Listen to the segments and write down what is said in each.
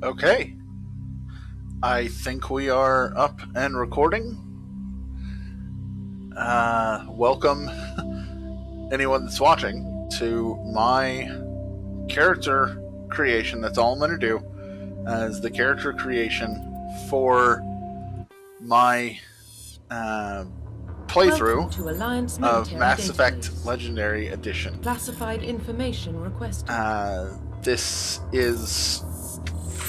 Okay, I think we are up and recording. Welcome, anyone that's watching, to my character creation. That's all I'm going to do, as the character creation for my playthrough to Alliance of Mass database. Effect Legendary Edition. Classified information requested. This is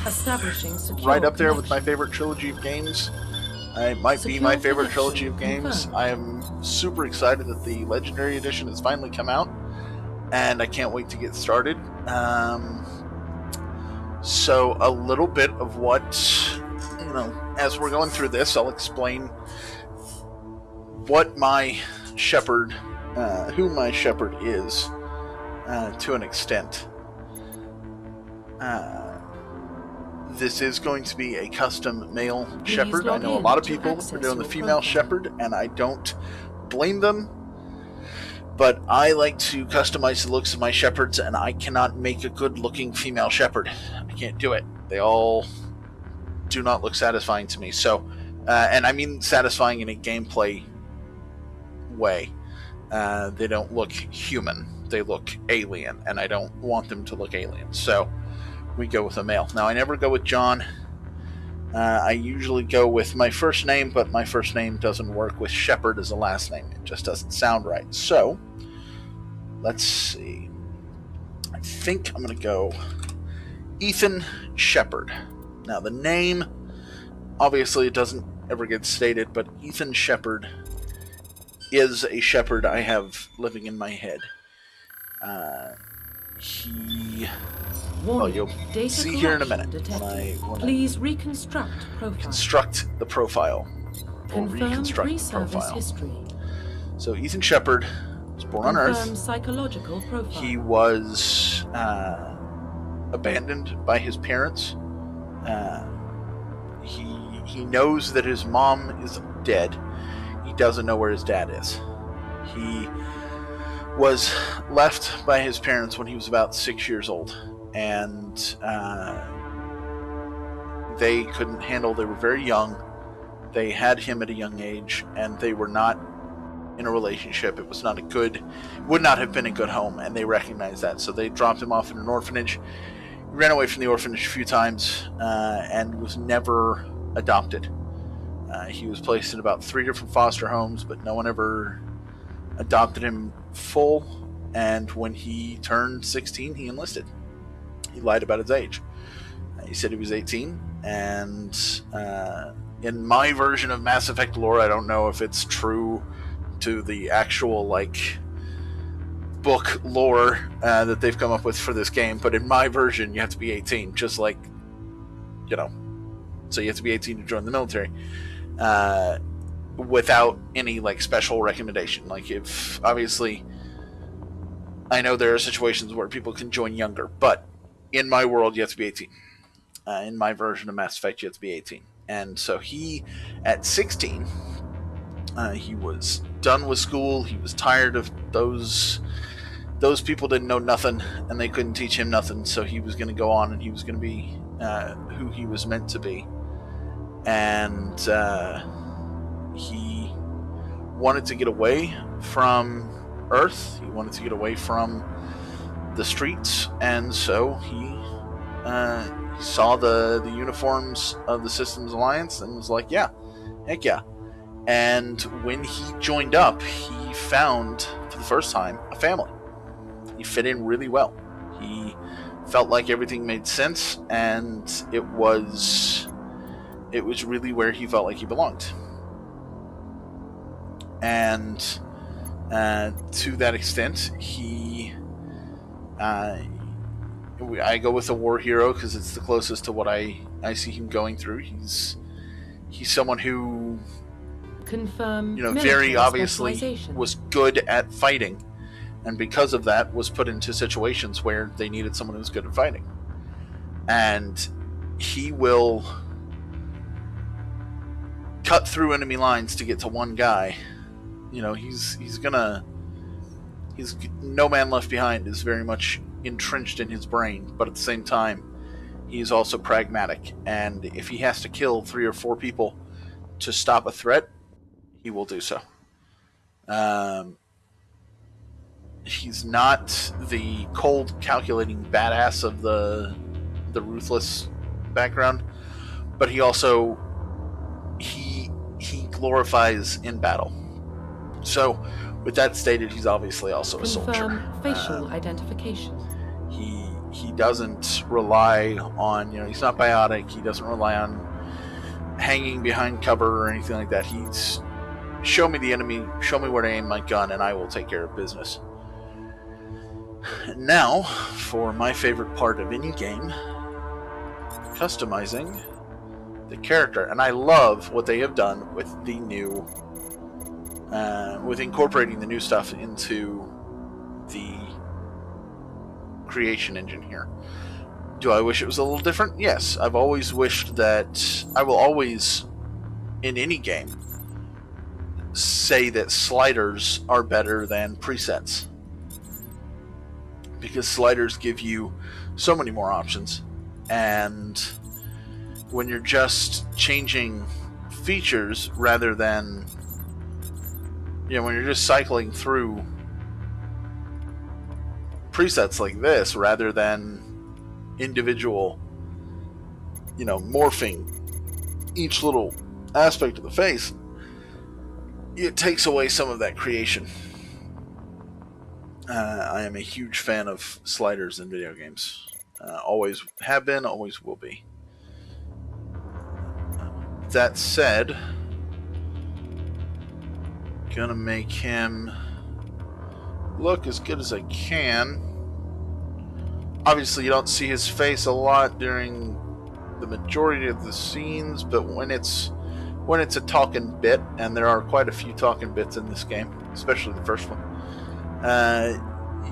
Establishing secure right up there connection. with my favorite trilogy of games. It might be my favorite trilogy of games. I am super excited that the Legendary Edition has finally come out, and I can't wait to get started. So a little bit of what, as we're going through this, I'll explain what my Shepard, who my Shepard is, to an extent. This is going to be a custom male Shepard. I know a lot of people are doing the female Shepard, and I don't blame them. But I like to customize the looks of my Shepards, and I cannot make a good-looking female Shepard. I can't do it. They all do not look satisfying to me. So, and I mean satisfying in a gameplay way. They don't look human. They look alien, and I don't want them to look alien. So we go with a male. Now, I never go with John. I usually go with my first name, but my first name doesn't work with Shepard as a last name. It just doesn't sound right. So, let's see. I think I'm going to go Ethan Shepard. Now, the name, obviously, it doesn't ever get stated, but Ethan Shepard is a Shepard I have living in my head. You'll see here in a minute when Please reconstruct profile. Construct the profile. Or reconstruct the profile. History. So Ethan Shepard was born on Earth. Psychological profile. He was abandoned by his parents. He knows that his mom is dead. He doesn't know where his dad is. He was left by his parents when he was about 6 years old. And they couldn't handle, they were very young. They had him at a young age, and they were not in a relationship. It was not would not have been a good home, and they recognized that. So they dropped him off in an orphanage. He ran away from the orphanage a few times, and was never adopted. He was placed in about 3 different foster homes, but no one ever adopted him full. And when he turned 16, he enlisted. He lied about his age. He said he was 18, and in my version of Mass Effect lore, I don't know if it's true to the actual book lore that they've come up with for this game, but in my version, you have to be 18, just so you have to be 18 to join the military, without any special recommendation. If obviously, I know there are situations where people can join younger, but in my world, you have to be 18. In my version of Mass Effect, you have to be 18. And so he, at 16, he was done with school. He was tired of those people didn't know nothing, and they couldn't teach him nothing. So he was going to go on, and he was going to be who he was meant to be. And he wanted to get away from Earth. He wanted to get away from the streets, and so he saw the uniforms of the Systems Alliance and was like, yeah, heck yeah. And when he joined up, he found, for the first time, a family. He fit in really well. He felt like everything made sense, and it was really where he felt like he belonged. And to that extent, I go with a war hero because it's the closest to what I see him going through. He's someone who, very obviously was good at fighting, and because of that was put into situations where they needed someone who's good at fighting. And he will cut through enemy lines to get to one guy. He's no man left behind is very much entrenched in his brain, but at the same time, he's also pragmatic. And if he has to kill 3 or 4 people to stop a threat, he will do so. He's not the cold, calculating badass of the ruthless background, but he also he glorifies in battle. So, with that stated, he's obviously also a soldier. Confirm facial identification. He doesn't rely on, he's not biotic. He doesn't rely on hanging behind cover or anything like that. He's show me the enemy, show me where to aim my gun, and I will take care of business. Now, for my favorite part of any game, customizing the character. And I love what they have done with the new, with incorporating the new stuff into the creation engine here. Do I wish it was a little different? Yes. I've always wished that, I will always, in any game, say that sliders are better than presets. Because sliders give you so many more options. And when you're just changing features rather than, when you're just cycling through presets like this rather than individual, morphing each little aspect of the face, it takes away some of that creation. I am a huge fan of sliders in video games. Always have been, always will be. That said, gonna make him look as good as I can. Obviously, you don't see his face a lot during the majority of the scenes, but when it's a talking bit, and there are quite a few talking bits in this game, especially the first one,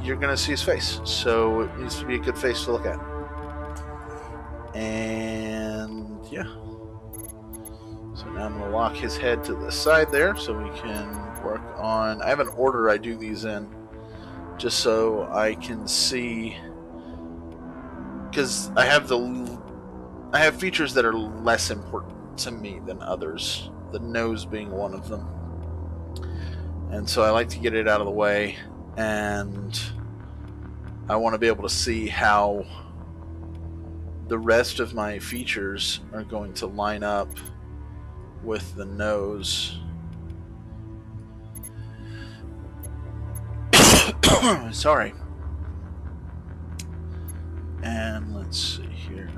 you're going to see his face. So it needs to be a good face to look at. And yeah. So now I'm going to lock his head to the side there so we can work on... I have an order I do these in just so I can see... Because I have features that are less important to me than others. The nose being one of them. And so I like to get it out of the way, and I want to be able to see how the rest of my features are going to line up with the nose. Sorry. And let's see here.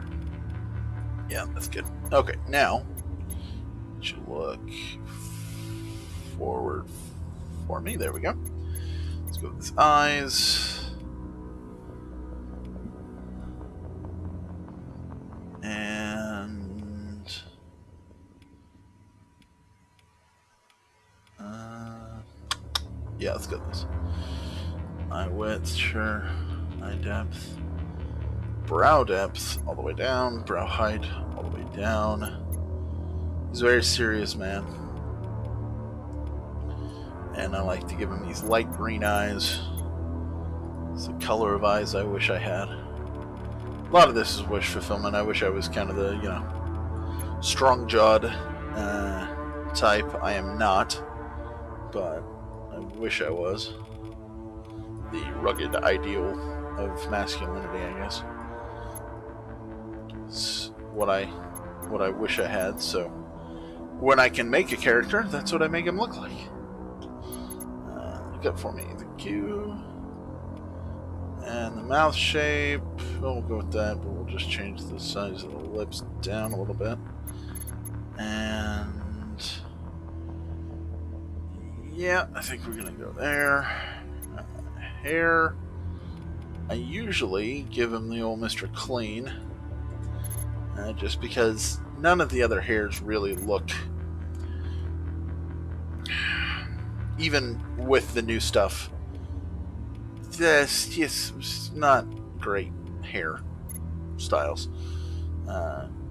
Yeah, that's good. Okay, now should look forward for me. There we go. Let's go with his eyes. And yeah, let's go with this. Eye width, sure. Eye depth. Brow depth all the way down. Brow height all the way down. He's a very serious man. And I like to give him these light green eyes. It's the color of eyes I wish I had. A lot of this is wish fulfillment. I wish I was kind of the, strong-jawed type. I am not. But I wish I was. The rugged ideal of masculinity, I guess. It's what I wish I had, so when I can make a character, that's what I make him look like. Look up for me. The Q and the mouth shape. We'll go with that, but we'll just change the size of the lips down a little bit. And yeah, I think we're gonna go there. Hair. I usually give him the old Mr. Clean. Just because none of the other hairs really look, even with the new stuff, this just not great hair styles.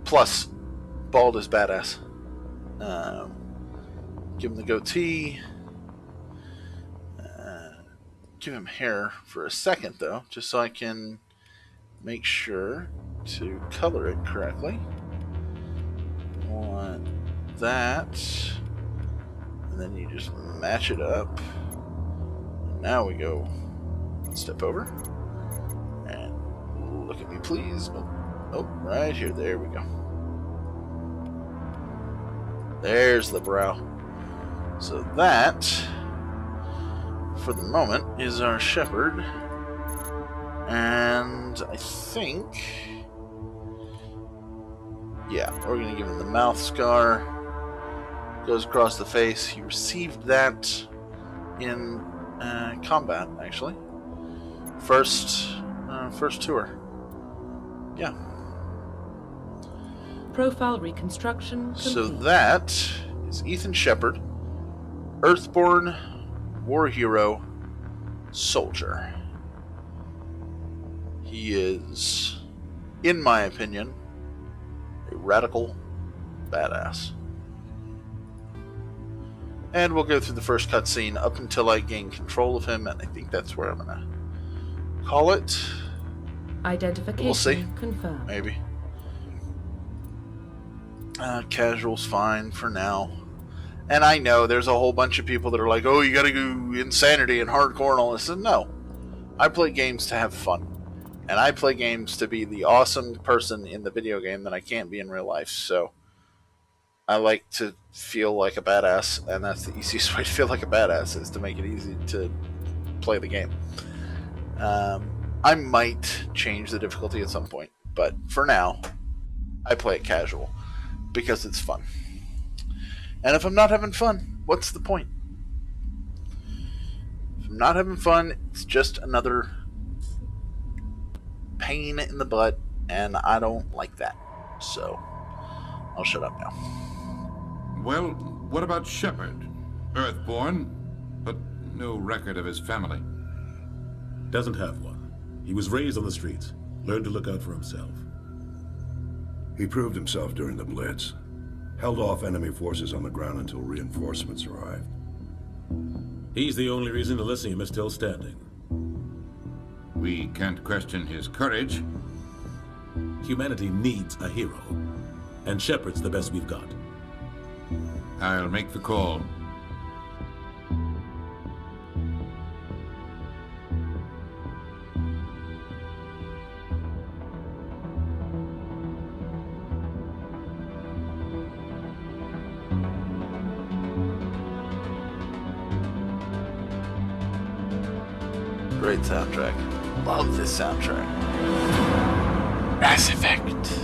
Plus, bald is badass. Give him the goatee. Give him hair for a second, though, just so I can make sure to color it correctly. Want that. And then you just match it up. And now we go step over. And look at me, please. Oh, right here. There we go. There's the brow. So that, for the moment, is our shepherd. And I think, yeah, we're going to give him the mouth scar. Goes across the face. He received that in combat, actually. First tour. Yeah. Profile reconstruction complete. So that is Ethan Shepard, Earthborn, war hero, soldier. He is, in my opinion, a radical badass. And we'll go through the first cutscene up until I gain control of him, and I think that's where I'm gonna call it. Identification we'll see. Confirmed. Maybe. Casual's fine for now. And I know there's a whole bunch of people that are like, oh, you gotta go insanity and hardcore and all this. And no. I play games to have fun. And I play games to be the awesome person in the video game that I can't be in real life. So I like to feel like a badass, and that's the easiest way to feel like a badass, is to make it easy to play the game. I might change the difficulty at some point, but for now, I play it casual because it's fun. And if I'm not having fun, what's the point? If I'm not having fun, it's just another pain in the butt, and I don't like that. So I'll shut up now. Well, what about Shepard? Earthborn, but no record of his family. Doesn't have one. He was raised on the streets, learned to look out for himself. He proved himself during the Blitz. Held off enemy forces on the ground until reinforcements arrived. He's the only reason Elysium is still standing. We can't question his courage. Humanity needs a hero, and Shepard's the best we've got. I'll make the call. Great soundtrack. Love this soundtrack. Mass Effect.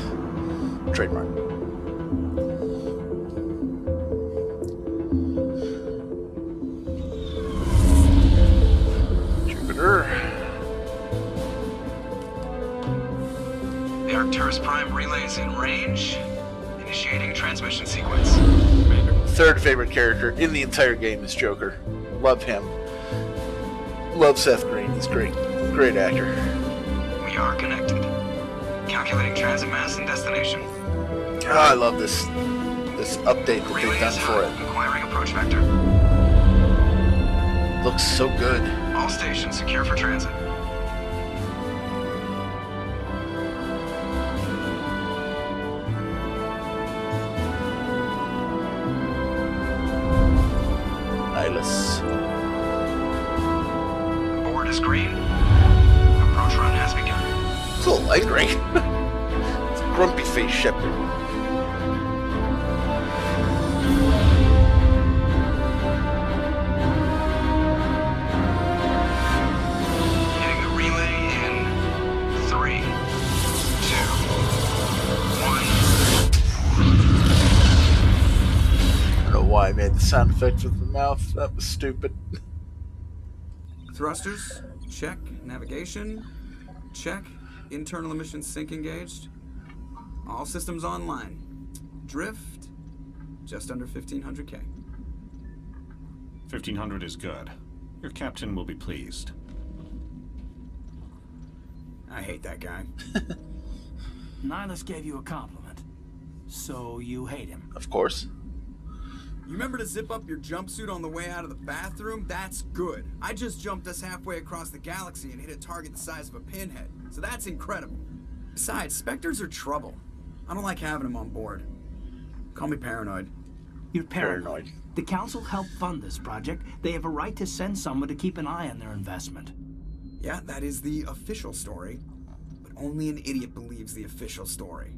Trademark. Jupiter. The Arcturus Prime relay's in range. Initiating transmission sequence. Third favorite character in the entire game is Joker. Love him. Love Seth Green. He's great. Great actor. We are connected. Calculating transit mass and destination. Oh, I love this update that they've done for it. Acquiring approach vector. Looks so good. All stations secure for transit. Nihilus. Board is green. Approach run has begun. It's a little light rain. It's a grumpy face Shepard. Hitting the relay in 3, 2, 1. I don't know why I made the sound effect with the mouth. That was stupid. Thrusters, check. Navigation, check. Internal emissions sync engaged. All systems online. Drift, just under 1,500K. 1,500 is good. Your captain will be pleased. I hate that guy. Nihilus gave you a compliment. So you hate him. Of course. You remember to zip up your jumpsuit on the way out of the bathroom? That's good. I just jumped us halfway across the galaxy and hit a target the size of a pinhead. So that's incredible. Besides, Spectres are trouble. I don't like having them on board. Call me paranoid. You're paranoid. Paranoid. The council helped fund this project. They have a right to send someone to keep an eye on their investment. Yeah, that is the official story. But only an idiot believes the official story.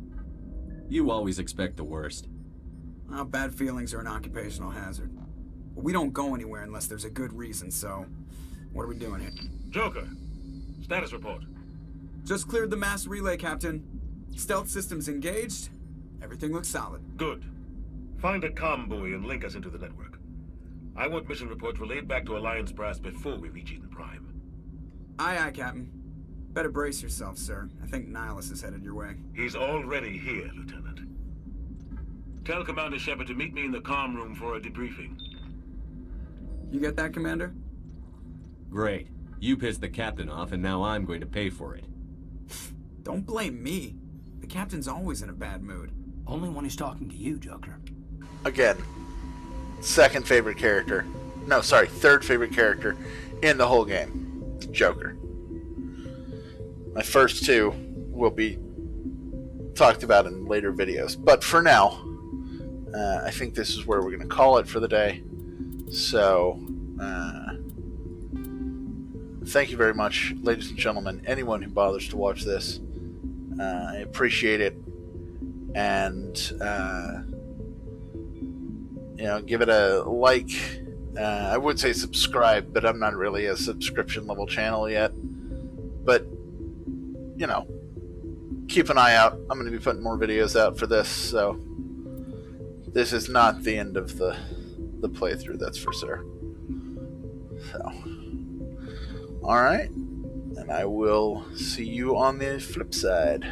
You always expect the worst. Well, bad feelings are an occupational hazard. But we don't go anywhere unless there's a good reason, so... What are we doing here? Joker, status report. Just cleared the mass relay, Captain. Stealth systems engaged. Everything looks solid. Good. Find a comm buoy and link us into the network. I want mission reports relayed back to Alliance Brass before we reach Eden Prime. Aye, aye, Captain. Better brace yourself, sir. I think Nihilus is headed your way. He's already here, Lieutenant. Tell Commander Shepard to meet me in the comm room for a debriefing. You get that, Commander? Great. You pissed the captain off, and now I'm going to pay for it. Don't blame me. The Captain's always in a bad mood. Only when he's talking to you, Joker. Again, second favorite character. No, sorry, third favorite character in the whole game. Joker. My first two will be talked about in later videos. But for now, I think this is where we're going to call it for the day. So, thank you very much, ladies and gentlemen. Anyone who bothers to watch this, I appreciate it. And, give it a like. I would say subscribe, but I'm not really a subscription level channel yet. But, keep an eye out. I'm going to be putting more videos out for this, so this is not the end of the playthrough, that's for sure. So, alright, and I will see you on the flip side.